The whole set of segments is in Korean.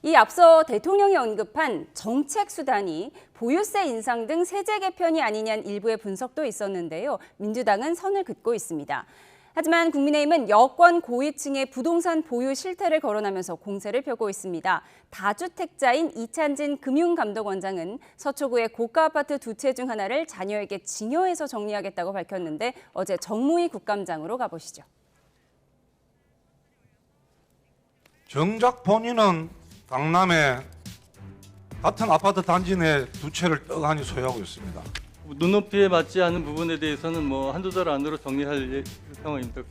이 앞서 대통령이 언급한 정책 수단이 보유세 인상 등 세제 개편이 아니냐는 일부의 분석도 있었는데요. 민주당은 선을 긋고 있습니다. 하지만 국민의힘은 여권 고위층의 부동산 보유 실태를 거론하면서 공세를 펴고 있습니다. 다주택자인 이찬진 금융감독원장은 서초구의 고가 아파트 두 채 중 하나를 자녀에게 증여해서 정리하겠다고 밝혔는데 어제 정무위 국감장으로 가보시죠. 정작 본인은 강남에 같은 아파트 단지 내 두 채를 떡하니 소유하고 있습니다. 눈높이에 맞지 않은 부분에 대해서는 한두 달 안으로 정리할 상황입니다.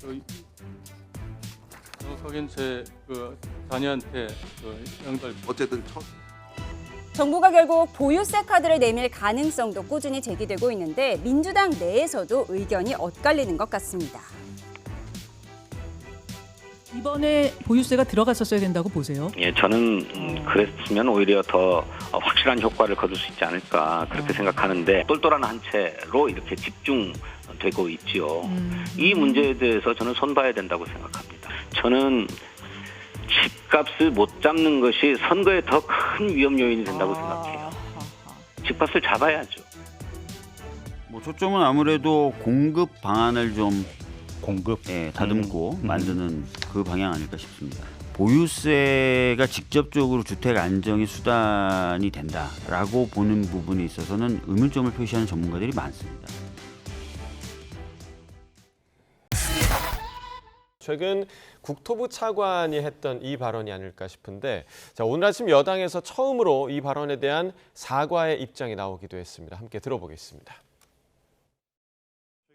정확하게는 제 자녀한테 양도할. 어쨌든 정부가 결국 보유세 카드를 내밀 가능성도 꾸준히 제기되고 있는데 민주당 내에서도 의견이 엇갈리는 것 같습니다. 이번에 보유세가 들어갔었어야 된다고 보세요? 예, 저는 그랬으면 오히려 더 확실한 효과를 거둘 수 있지 않을까 그렇게 생각하는데 똘똘한 한 채로 이렇게 집중되고 있지요. 이 문제에 대해서 저는 손봐야 된다고 생각합니다. 저는 집값을 못 잡는 것이 선거에 더 큰 위험 요인이 된다고 생각해요. 집값을 잡아야죠. 초점은 아무래도 공급 방안을 좀 다듬고 만드는 그 방향 아닐까 싶습니다. 보유세가 직접적으로 주택 안정의 수단이 된다라고 보는 부분에 있어서는 의문점을 표시하는 전문가들이 많습니다. 최근 국토부 차관이 했던 이 발언이 아닐까 싶은데 오늘 아침 여당에서 처음으로 이 발언에 대한 사과의 입장이 나오기도 했습니다. 함께 들어보겠습니다.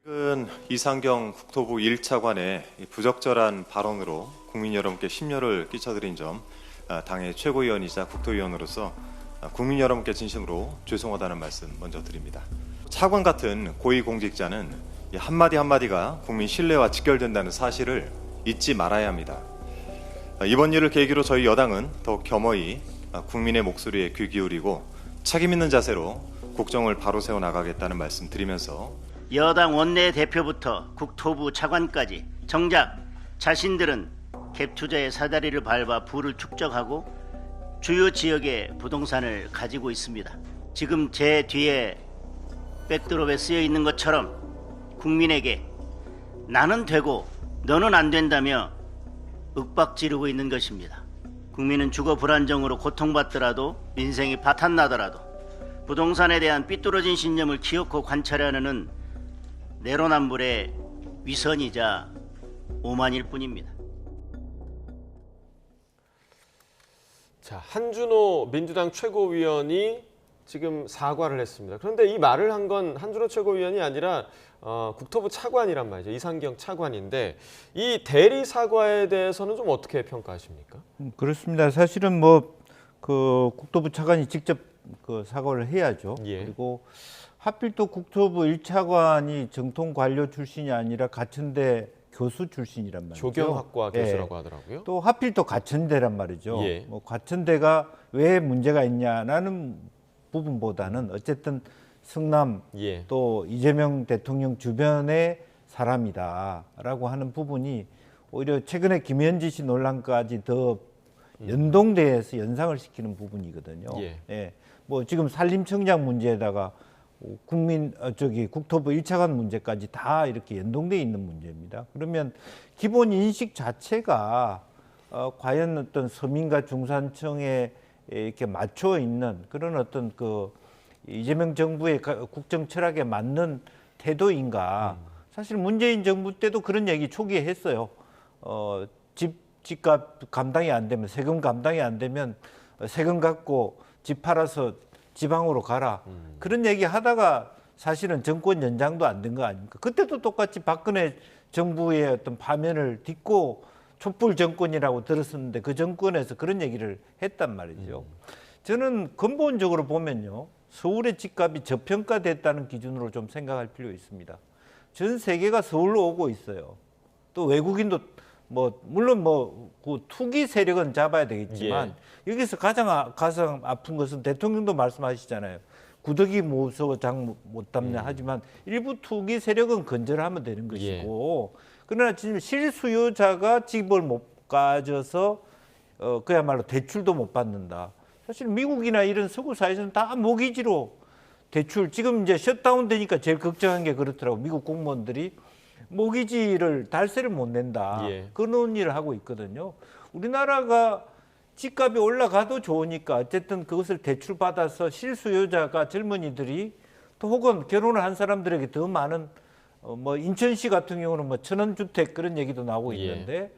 최근 이상경 국토부 1차관의 부적절한 발언으로 국민 여러분께 심려를 끼쳐드린 점 당의 최고위원이자 국토위원으로서 국민 여러분께 진심으로 죄송하다는 말씀 먼저 드립니다. 차관 같은 고위공직자는 한마디 한마디가 국민 신뢰와 직결된다는 사실을 잊지 말아야 합니다. 이번 일을 계기로 저희 여당은 더욱 겸허히 국민의 목소리에 귀 기울이고 책임 있는 자세로 국정을 바로 세워나가겠다는 말씀 드리면서 여당 원내대표부터 국토부 차관까지 정작 자신들은 갭 투자의 사다리를 밟아 부를 축적하고 주요 지역의 부동산을 가지고 있습니다. 지금 제 뒤에 백드롭에 쓰여 있는 것처럼 국민에게 나는 되고 너는 안 된다며 윽박지르고 있는 것입니다. 국민은 주거 불안정으로 고통받더라도 민생이 파탄나더라도 부동산에 대한 삐뚤어진 신념을 기어코 관찰하는 내로남불의 위선이자 오만일 뿐입니다. 자, 한준호 민주당 최고위원이 지금 사과를 했습니다. 그런데 이 말을 한 건 한준호 최고위원이 아니라 국토부 차관이란 말이죠. 이상경 차관인데 이 대리 사과에 대해서는 좀 어떻게 평가하십니까? 그렇습니다. 사실은 그 국토부 차관이 직접 그 사과를 해야죠. 예. 그리고 하필 또 국토부 1차관이 정통 관료 출신이 아니라 가천대 교수 출신이란 말이죠. 조경학과 교수라고 하더라고요. 또 하필 또 가천대란 말이죠. 예. 가천대가 왜 문제가 있냐라는 부분보다는 어쨌든 성남 예. 또 이재명 대통령 주변의 사람이다라고 하는 부분이 오히려 최근에 김현지 씨 논란까지 더 연동돼서 연상을 시키는 부분이거든요. 예. 지금 산림청장 문제에다가 국토부 1차관 문제까지 다 이렇게 연동돼 있는 문제입니다. 그러면 기본 인식 자체가 과연 어떤 서민과 중산층에 이렇게 맞춰 있는 그런 어떤 이재명 정부의 국정 철학에 맞는 태도인가? 사실 문재인 정부 때도 그런 얘기 초기에 했어요. 집값 감당이 안 되면 세금 감당이 안 되면 세금 갖고 집 팔아서 지방으로 가라. 그런 얘기 하다가 사실은 정권 연장도 안 된 거 아닙니까? 그때도 똑같이 박근혜 정부의 어떤 파면을 딛고 촛불 정권이라고 들었었는데 그 정권에서 그런 얘기를 했단 말이죠. 저는 근본적으로 보면요. 서울의 집값이 저평가됐다는 기준으로 좀 생각할 필요가 있습니다. 전 세계가 서울로 오고 있어요. 또 외국인도 물론 그 투기 세력은 잡아야 되겠지만 여기서 가장 아픈 것은 대통령도 말씀하시잖아요. 구더기 무서워 장 못 담냐 하지만 일부 투기 세력은 건절하면 되는 것이고 그러나 지금 실수요자가 집을 못 가져서 그야말로 대출도 못 받는다. 사실 미국이나 이런 서구 사회에서는 다 모기지로 대출, 지금 이제 셧다운 되니까 제일 걱정한 게 그렇더라고. 미국 공무원들이 모기지를 달세를 못 낸다. 예. 그런 일을 하고 있거든요. 우리나라가 집값이 올라가도 좋으니까 어쨌든 그것을 대출받아서 실수요자가 젊은이들이 또 혹은 결혼을 한 사람들에게 더 많은 뭐 인천시 같은 경우는 뭐 천원주택 그런 얘기도 나오고 있는데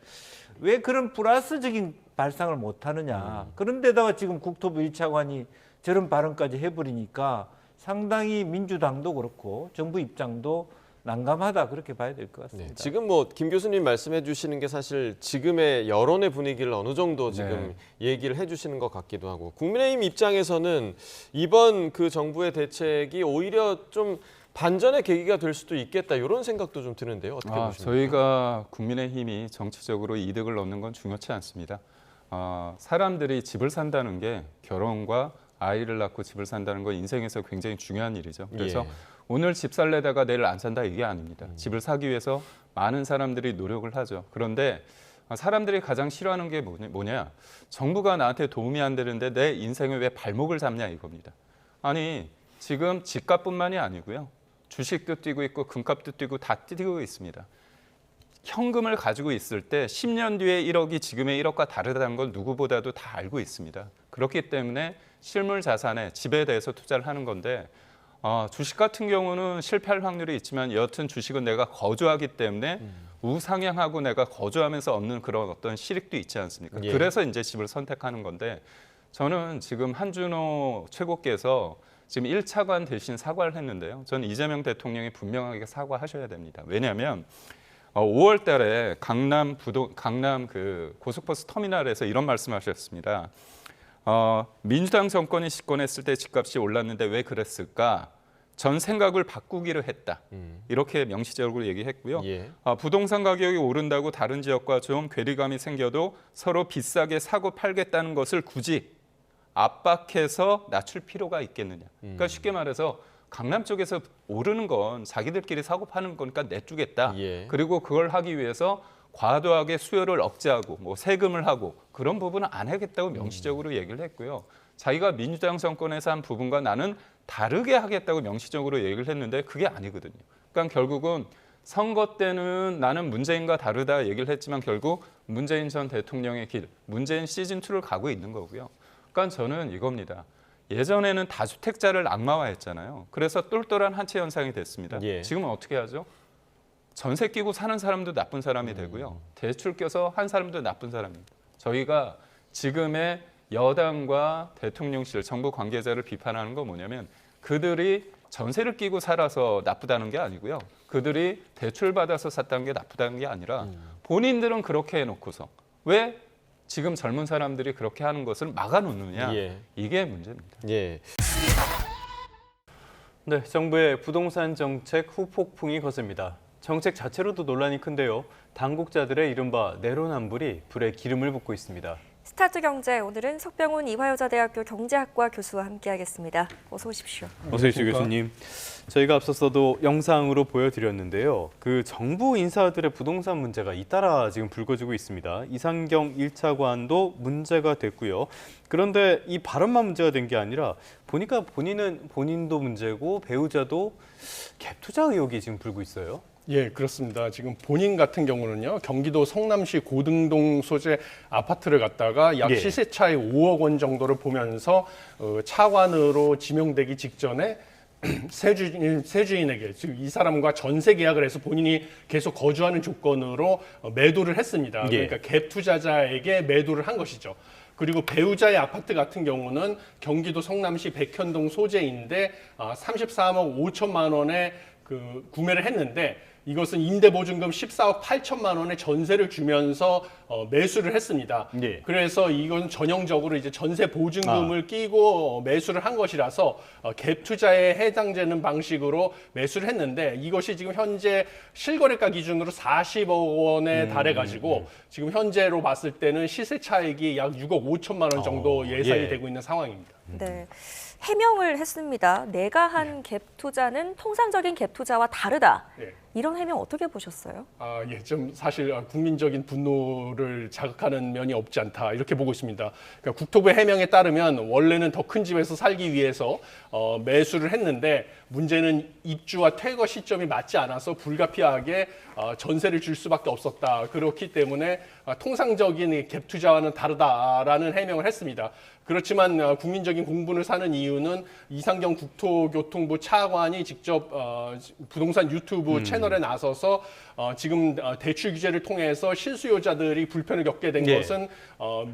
왜 그런 플러스적인 발상을 못 하느냐. 그런데다가 지금 국토부 1차관이 저런 발언까지 해버리니까 상당히 민주당도 그렇고 정부 입장도 난감하다 그렇게 봐야 될 것 같습니다. 네, 지금 뭐 김 교수님 말씀해 주시는 게 사실 지금의 여론의 분위기를 어느 정도 지금 얘기를 해 주시는 것 같기도 하고 국민의힘 입장에서는 이번 그 정부의 대책이 오히려 좀 반전의 계기가 될 수도 있겠다 이런 생각도 좀 드는데요. 어떻게 보십니까? 저희가 국민의힘이 정치적으로 이득을 얻는 건 중요치 않습니다. 사람들이 집을 산다는 게 결혼과 아이를 낳고 집을 산다는 건 인생에서 굉장히 중요한 일이죠. 그래서 오늘 집 살래다가 내일 안 산다 이게 아닙니다. 집을 사기 위해서 많은 사람들이 노력을 하죠. 그런데 사람들이 가장 싫어하는 게 뭐냐? 정부가 나한테 도움이 안 되는데 내 인생에 왜 발목을 잡냐 이겁니다. 아니 지금 집값뿐만이 아니고요. 주식도 뛰고 있고 금값도 뛰고 다 뛰고 있습니다. 현금을 가지고 있을 때 10년 뒤에 1억이 지금의 1억과 다르다는 걸 누구보다도 다 알고 있습니다. 그렇기 때문에 실물 자산에 집에 대해서 투자를 하는 건데 주식 같은 경우는 실패할 확률이 있지만 여하튼 주식은 내가 거주하기 때문에 우상향하고 내가 거주하면서 얻는 그런 어떤 실익도 있지 않습니까? 예. 그래서 이제 집을 선택하는 건데 저는 지금 한준호 최고께서 지금 1차관 대신 사과를 했는데요. 저는 이재명 대통령이 분명하게 사과하셔야 됩니다. 왜냐하면 5월 달에 강남 그 고속버스 터미널에서 이런 말씀하셨습니다. 민주당 정권이 집권했을 때 집값이 올랐는데 왜 그랬을까? 전 생각을 바꾸기로 했다. 이렇게 명시적으로 얘기했고요. 예. 부동산 가격이 오른다고 다른 지역과 좀 괴리감이 생겨도 서로 비싸게 사고 팔겠다는 것을 굳이 압박해서 낮출 필요가 있겠느냐. 그러니까 쉽게 말해서 강남 쪽에서 오르는 건 자기들끼리 사고 파는 거니까 내주겠다. 예. 그리고 그걸 하기 위해서 과도하게 수요를 억제하고 뭐 세금을 하고 그런 부분은 안 하겠다고 명시적으로 얘기를 했고요. 자기가 민주당 정권에서 한 부분과 나는 다르게 하겠다고 명시적으로 얘기를 했는데 그게 아니거든요. 그러니까 결국은 선거 때는 나는 문재인과 다르다 얘기를 했지만 결국 문재인 전 대통령의 길, 문재인 시즌2를 가고 있는 거고요. 그러니까 저는 이겁니다. 예전에는 다주택자를 악마화했잖아요. 그래서 똘똘한 한치 현상이 됐습니다. 예. 지금은 어떻게 하죠? 전세 끼고 사는 사람도 나쁜 사람이 되고요. 대출 껴서 한 사람도 나쁜 사람입니다. 저희가 지금의 여당과 대통령실, 정부 관계자를 비판하는 건 뭐냐면 그들이 전세를 끼고 살아서 나쁘다는 게 아니고요. 그들이 대출 받아서 샀다는 게 나쁘다는 게 아니라 본인들은 그렇게 해놓고서 왜 지금 젊은 사람들이 그렇게 하는 것을 막아놓느냐. 예. 이게 문제입니다. 예. 네, 정부의 부동산 정책 후폭풍이 거셉니다. 정책 자체로도 논란이 큰데요. 당국자들의 이른바 내로남불이 불에 기름을 붓고 있습니다. 스타트 경제, 오늘은 석병훈 이화여자대학교 경제학과 교수와 함께하겠습니다. 어서 오십시오. 어서 오십시오, 교수님. 저희가 앞서서도 영상으로 보여드렸는데요. 그 정부 인사들의 부동산 문제가 잇따라 지금 불거지고 있습니다. 이상경 1차관도 문제가 됐고요. 그런데 이 발언만 문제가 된 게 아니라 보니까 본인도 문제고 배우자도 갭 투자 의혹이 지금 불고 있어요. 예, 그렇습니다. 지금 본인 같은 경우는요, 경기도 성남시 고등동 소재 아파트를 갖다가 약 시세 차이 5억 원 정도를 보면서 차관으로 지명되기 직전에 세주인에게, 즉 이 사람과 전세 계약을 해서 본인이 계속 거주하는 조건으로 매도를 했습니다. 그러니까 갭 투자자에게 매도를 한 것이죠. 그리고 배우자의 아파트 같은 경우는 경기도 성남시 백현동 소재인데 33억 5천만 원에 구매를 했는데 이것은 임대보증금 14억 8천만 원의 전세를 주면서 매수를 했습니다. 그래서 이건 전형적으로 이제 전세 보증금을 끼고 매수를 한 것이라서 갭 투자에 해당되는 방식으로 매수를 했는데 이것이 지금 현재 실거래가 기준으로 40억 원에 달해가지고 지금 현재로 봤을 때는 시세 차익이 약 6억 5천만 원 정도 예상이 되고 있는 상황입니다. 네, 해명을 했습니다. 내가 한 갭 투자는 통상적인 갭 투자와 다르다. 네. 이런 해명 어떻게 보셨어요? 예, 좀 사실 국민적인 분노를 자극하는 면이 없지 않다 이렇게 보고 있습니다. 그러니까 국토부 해명에 따르면 원래는 더 큰 집에서 살기 위해서 매수를 했는데 문제는 입주와 퇴거 시점이 맞지 않아서 불가피하게 전세를 줄 수밖에 없었다. 그렇기 때문에 통상적인 갭 투자와는 다르다라는 해명을 했습니다. 그렇지만 국민적인 공분을 사는 이유는 이상경 국토교통부 차관이 직접 부동산 유튜브 채널에 나서서 지금 대출 규제를 통해서 실수요자들이 불편을 겪게 된 것은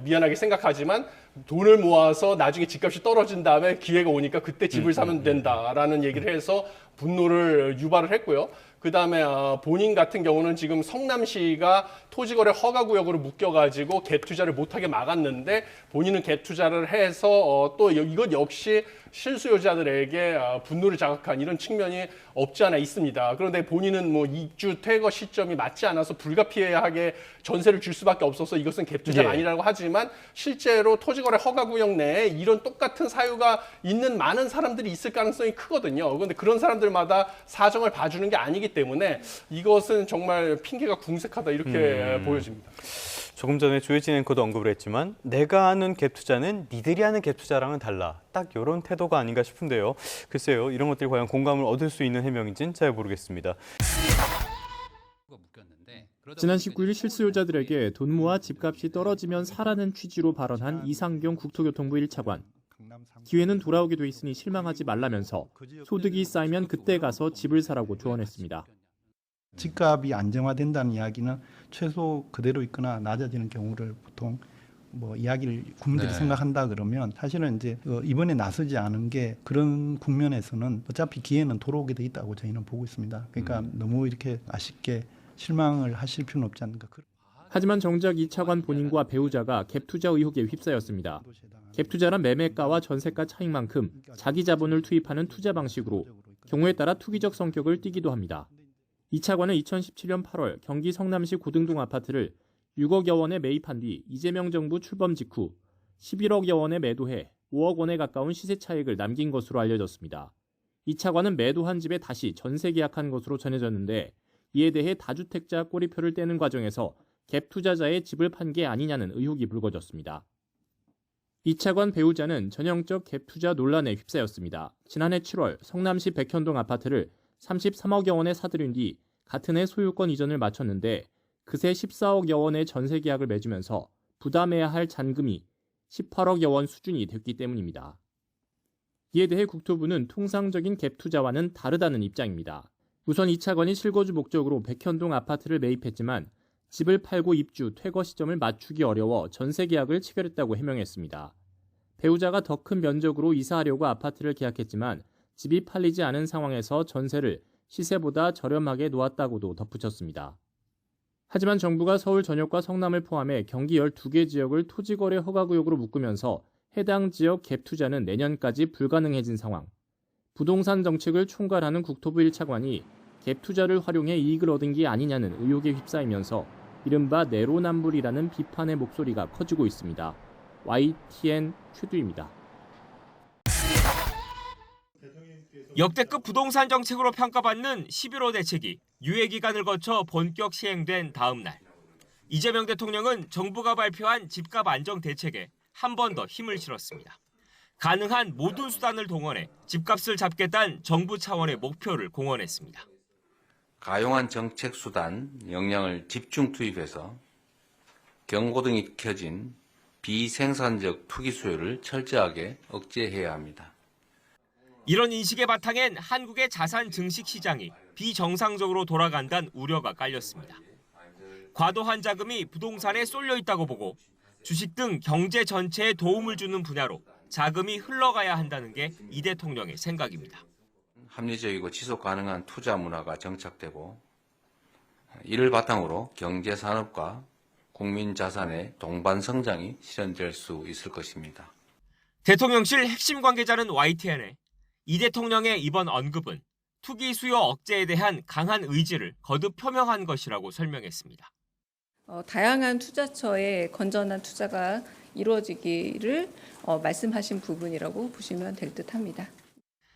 미안하게 생각하지만 돈을 모아서 나중에 집값이 떨어진 다음에 기회가 오니까 그때 집을 사면 된다라는 얘기를 해서 분노를 유발을 했고요. 그다음에 본인 같은 경우는 지금 성남시가 토지거래 허가구역으로 묶여가지고 갭 투자를 못하게 막았는데 본인은 갭 투자를 해서 또 이것 역시 실수요자들에게 분노를 자극한 이런 측면이 없지 않아 있습니다. 그런데 본인은 뭐 입주 퇴거 시점이 맞지 않아서 불가피하게 전세를 줄 수밖에 없어서 이것은 갭 투자가 아니라고 하지만 실제로 토지거래 허가구역 내에 이런 똑같은 사유가 있는 많은 사람들이 있을 가능성이 크거든요. 그런데 그런 사람들마다 사정을 봐주는 게 아니기 때문에 이것은 정말 핑계가 궁색하다 이렇게 보여집니다. 조금 전에 조혜진 앵커도 언급을 했지만 내가 하는 갭 투자는 니들이 하는 갭 투자랑은 달라. 딱 이런 태도가 아닌가 싶은데요. 글쎄요. 이런 것들이 과연 공감을 얻을 수 있는 해명인지는 잘 모르겠습니다. 지난 19일 실수요자들에게 돈 모아 집값이 떨어지면 사라는 취지로 발언한 이상경 국토교통부 1차관. 기회는 돌아오게 돼 있으니 실망하지 말라면서 소득이 쌓이면 그때 가서 집을 사라고 조언했습니다. 집값이 안정화된다는 이야기는 최소 그대로 있거나 낮아지는 경우를 보통 이야기를 국민들이 생각한다 그러면 사실은 이제 이번에 나서지 않은 게 그런 국면에서는 어차피 기회는 돌아오게 돼 있다고 저희는 보고 있습니다. 그러니까 너무 이렇게 아쉽게 실망을 하실 필요는 없지 않는가. 하지만 정작 이 차관 본인과 배우자가 갭 투자 의혹에 휩싸였습니다. 갭 투자란 매매가와 전세가 차익만큼 자기 자본을 투입하는 투자 방식으로 경우에 따라 투기적 성격을 띠기도 합니다. 이 차관은 2017년 8월 경기 성남시 고등동 아파트를 6억여 원에 매입한 뒤 이재명 정부 출범 직후 11억여 원에 매도해 5억 원에 가까운 시세 차익을 남긴 것으로 알려졌습니다. 이 차관은 매도한 집에 다시 전세 계약한 것으로 전해졌는데 이에 대해 다주택자 꼬리표를 떼는 과정에서 갭 투자자의 집을 판 게 아니냐는 의혹이 불거졌습니다. 이 차관 배우자는 전형적 갭 투자 논란에 휩싸였습니다. 지난해 7월 성남시 백현동 아파트를 33억여 원에 사들인 뒤 같은 해 소유권 이전을 마쳤는데 그새 14억여 원의 전세 계약을 맺으면서 부담해야 할 잔금이 18억여 원 수준이 됐기 때문입니다. 이에 대해 국토부는 통상적인 갭 투자와는 다르다는 입장입니다. 우선 이 차관이 실거주 목적으로 백현동 아파트를 매입했지만 집을 팔고 입주, 퇴거 시점을 맞추기 어려워 전세 계약을 체결했다고 해명했습니다. 배우자가 더 큰 면적으로 이사하려고 아파트를 계약했지만 집이 팔리지 않은 상황에서 전세를 시세보다 저렴하게 놓았다고도 덧붙였습니다. 하지만 정부가 서울 전역과 성남을 포함해 경기 12개 지역을 토지거래 허가구역으로 묶으면서 해당 지역 갭 투자는 내년까지 불가능해진 상황. 부동산 정책을 총괄하는 국토부 1차관이 갭 투자를 활용해 이익을 얻은 게 아니냐는 의혹에 휩싸이면서 이른바 내로남불이라는 비판의 목소리가 커지고 있습니다. YTN 최두입니다. 역대급 부동산 정책으로 평가받는 11호 대책이 유예 기간을 거쳐 본격 시행된 다음 날 이재명 대통령은 정부가 발표한 집값 안정 대책에 한 번 더 힘을 실었습니다. 가능한 모든 수단을 동원해 집값을 잡겠다는 정부 차원의 목표를 공언했습니다. 가용한 정책 수단, 역량을 집중 투입해서 경고등이 켜진 비생산적 투기 수요를 철저하게 억제해야 합니다. 이런 인식의 바탕엔 한국의 자산 증식 시장이 비정상적으로 돌아간다는 우려가 깔렸습니다. 과도한 자금이 부동산에 쏠려 있다고 보고 주식 등 경제 전체에 도움을 주는 분야로 자금이 흘러가야 한다는 게 이 대통령의 생각입니다. 합리적이고 지속 가능한 투자 문화가 정착되고 이를 바탕으로 경제 산업과 국민 자산의 동반 성장이 실현될 수 있을 것입니다. 대통령실 핵심 관계자는 YTN에 이 대통령의 이번 언급은 투기 수요 억제에 대한 강한 의지를 거듭 표명한 것이라고 설명했습니다. 다양한 투자처의 건전한 투자가 이루어지기를 말씀하신 부분이라고 보시면 될 듯합니다.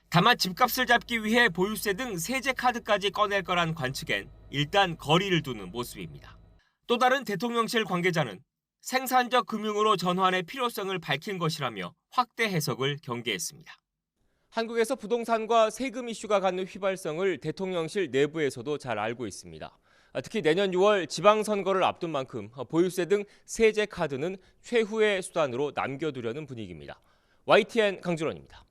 다만 집값을 잡기 위해 보유세 등 세제 카드까지 꺼낼 거란 관측엔 일단 거리를 두는 모습입니다. 또 다른 대통령실 관계자는 생산적 금융으로 전환의 필요성을 밝힌 것이라며 확대 해석을 경계했습니다. 한국에서 부동산과 세금 이슈가 갖는 휘발성을 대통령실 내부에서도 잘 알고 있습니다. 특히 내년 6월 지방선거를 앞둔 만큼 보유세 등 세제 카드는 최후의 수단으로 남겨두려는 분위기입니다. YTN 강준원입니다.